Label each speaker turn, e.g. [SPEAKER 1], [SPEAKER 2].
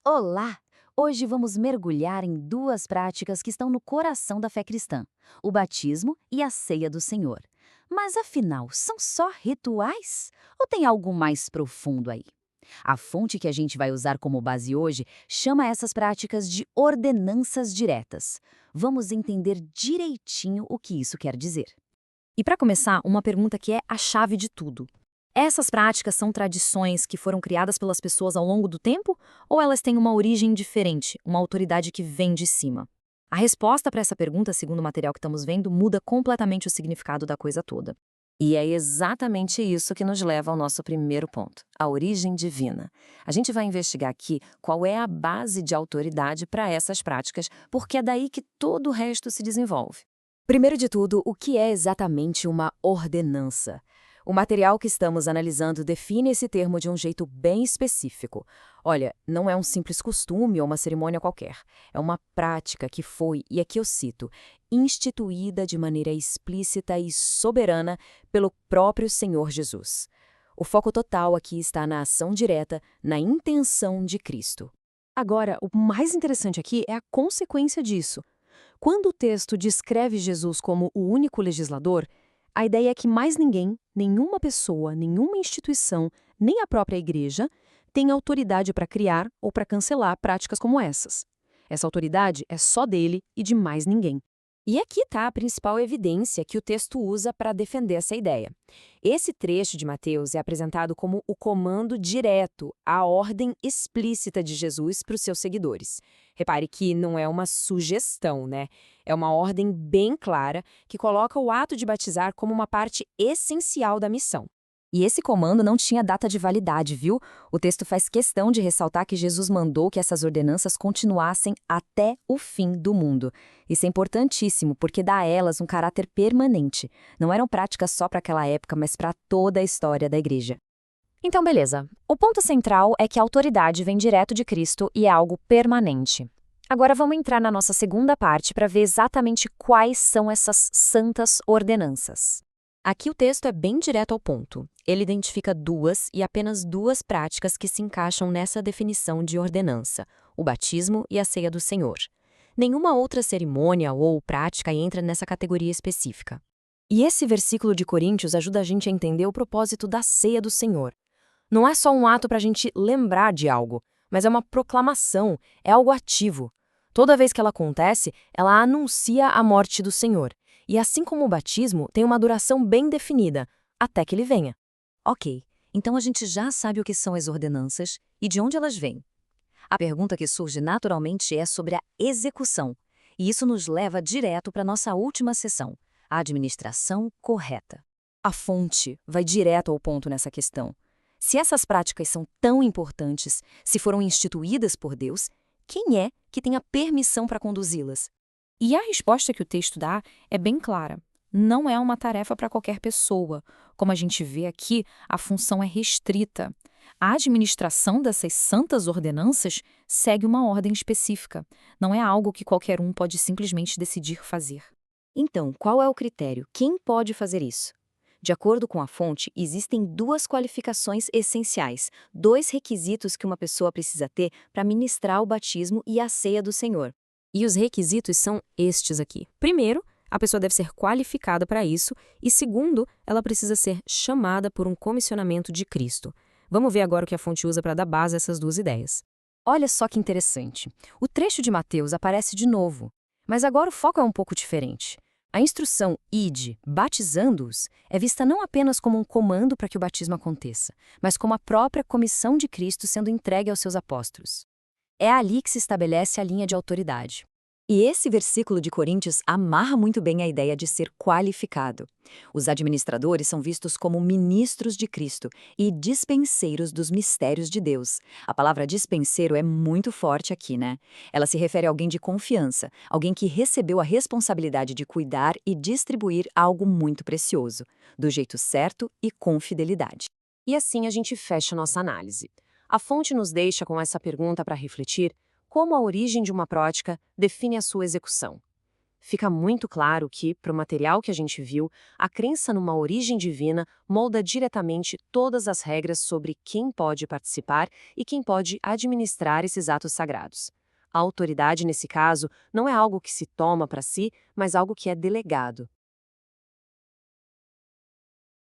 [SPEAKER 1] Olá! Hoje vamos mergulhar em duas práticas que estão no coração da fé cristã: o batismo e a ceia do Senhor. Mas afinal, são só rituais? Ou tem algo mais profundo aí? A fonte que a gente vai usar como base hoje chama essas práticas de ordenanças diretas. Vamos entender direitinho o que isso quer dizer.
[SPEAKER 2] E para começar, uma pergunta que é a chave de tudo. Essas práticas são tradições que foram criadas pelas pessoas ao longo do tempo ou elas têm uma origem diferente, uma autoridade que vem de cima? A resposta para essa pergunta, segundo o material que estamos vendo, muda completamente o significado da coisa toda.
[SPEAKER 3] E é exatamente isso que nos leva ao nosso primeiro ponto, a origem divina. A gente vai investigar aqui qual é a base de autoridade para essas práticas, porque é daí que todo o resto se desenvolve.
[SPEAKER 2] Primeiro de tudo, o que é exatamente uma ordenança? O material que estamos analisando define esse termo de um jeito bem específico. Olha, não é um simples costume ou uma cerimônia qualquer. É uma prática que foi, e aqui eu cito, instituída de maneira explícita e soberana pelo próprio Senhor Jesus. O foco total aqui está na ação direta, na intenção de Cristo. Agora, o mais interessante aqui é a consequência disso. Quando o texto descreve Jesus como o único legislador, a ideia é que mais ninguém, nenhuma pessoa, nenhuma instituição, nem a própria igreja, tem autoridade para criar ou para cancelar práticas como essas. Essa autoridade é só dele e de mais ninguém. E aqui está a principal evidência que o texto usa para defender essa ideia. Esse trecho de Mateus é apresentado como o comando direto, a ordem explícita de Jesus para os seus seguidores. Repare que não é uma sugestão, né? É uma ordem bem clara que coloca o ato de batizar como uma parte essencial da missão. E esse comando não tinha data de validade, viu? O texto faz questão de ressaltar que Jesus mandou que essas ordenanças continuassem até o fim do mundo. Isso é importantíssimo, porque dá a elas um caráter permanente. Não eram práticas só para aquela época, mas para toda a história da igreja. Então, beleza. O ponto central é que a autoridade vem direto de Cristo e é algo permanente. Agora vamos entrar na nossa segunda parte para ver exatamente quais são essas santas ordenanças. Aqui o texto é bem direto ao ponto. Ele identifica duas e apenas duas práticas que se encaixam nessa definição de ordenança: o batismo e a ceia do Senhor. Nenhuma outra cerimônia ou prática entra nessa categoria específica. E esse versículo de Coríntios ajuda a gente a entender o propósito da ceia do Senhor. Não é só um ato para a gente lembrar de algo, mas é uma proclamação, é algo ativo. Toda vez que ela acontece, ela anuncia a morte do Senhor. E assim como o batismo, tem uma duração bem definida, até que ele venha.
[SPEAKER 1] Ok, então a gente já sabe o que são as ordenanças e de onde elas vêm. A pergunta que surge naturalmente é sobre a execução, e isso nos leva direto para a nossa última sessão, a administração correta. A fonte vai direto ao ponto nessa questão. Se essas práticas são tão importantes, se foram instituídas por Deus, quem é que tem a permissão para conduzi-las?
[SPEAKER 2] E a resposta que o texto dá é bem clara. Não é uma tarefa para qualquer pessoa. Como a gente vê aqui, a função é restrita. A administração dessas santas ordenanças segue uma ordem específica. Não é algo que qualquer um pode simplesmente decidir fazer.
[SPEAKER 1] Então, qual é o critério? Quem pode fazer isso? De acordo com a fonte, existem duas qualificações essenciais, dois requisitos que uma pessoa precisa ter para ministrar o batismo e a ceia do Senhor.
[SPEAKER 2] E os requisitos são estes aqui. Primeiro, a pessoa deve ser qualificada para isso. E segundo, ela precisa ser chamada por um comissionamento de Cristo. Vamos ver agora o que a fonte usa para dar base a essas duas ideias. Olha só que interessante. O trecho de Mateus aparece de novo, mas agora o foco é um pouco diferente. A instrução ide, batizando-os, é vista não apenas como um comando para que o batismo aconteça, mas como a própria comissão de Cristo sendo entregue aos seus apóstolos. É ali que se estabelece a linha de autoridade.
[SPEAKER 1] E esse versículo de Coríntios amarra muito bem a ideia de ser qualificado. Os administradores são vistos como ministros de Cristo e dispenseiros dos mistérios de Deus. A palavra dispenseiro é muito forte aqui, né? Ela se refere a alguém de confiança, alguém que recebeu a responsabilidade de cuidar e distribuir algo muito precioso, do jeito certo e com fidelidade.
[SPEAKER 2] E assim a gente fecha nossa análise. A fonte nos deixa com essa pergunta para refletir: como a origem de uma prática define a sua execução?
[SPEAKER 3] Fica muito claro que, para o material que a gente viu, a crença numa origem divina molda diretamente todas as regras sobre quem pode participar e quem pode administrar esses atos sagrados. A autoridade, nesse caso, não é algo que se toma para si, mas algo que é delegado.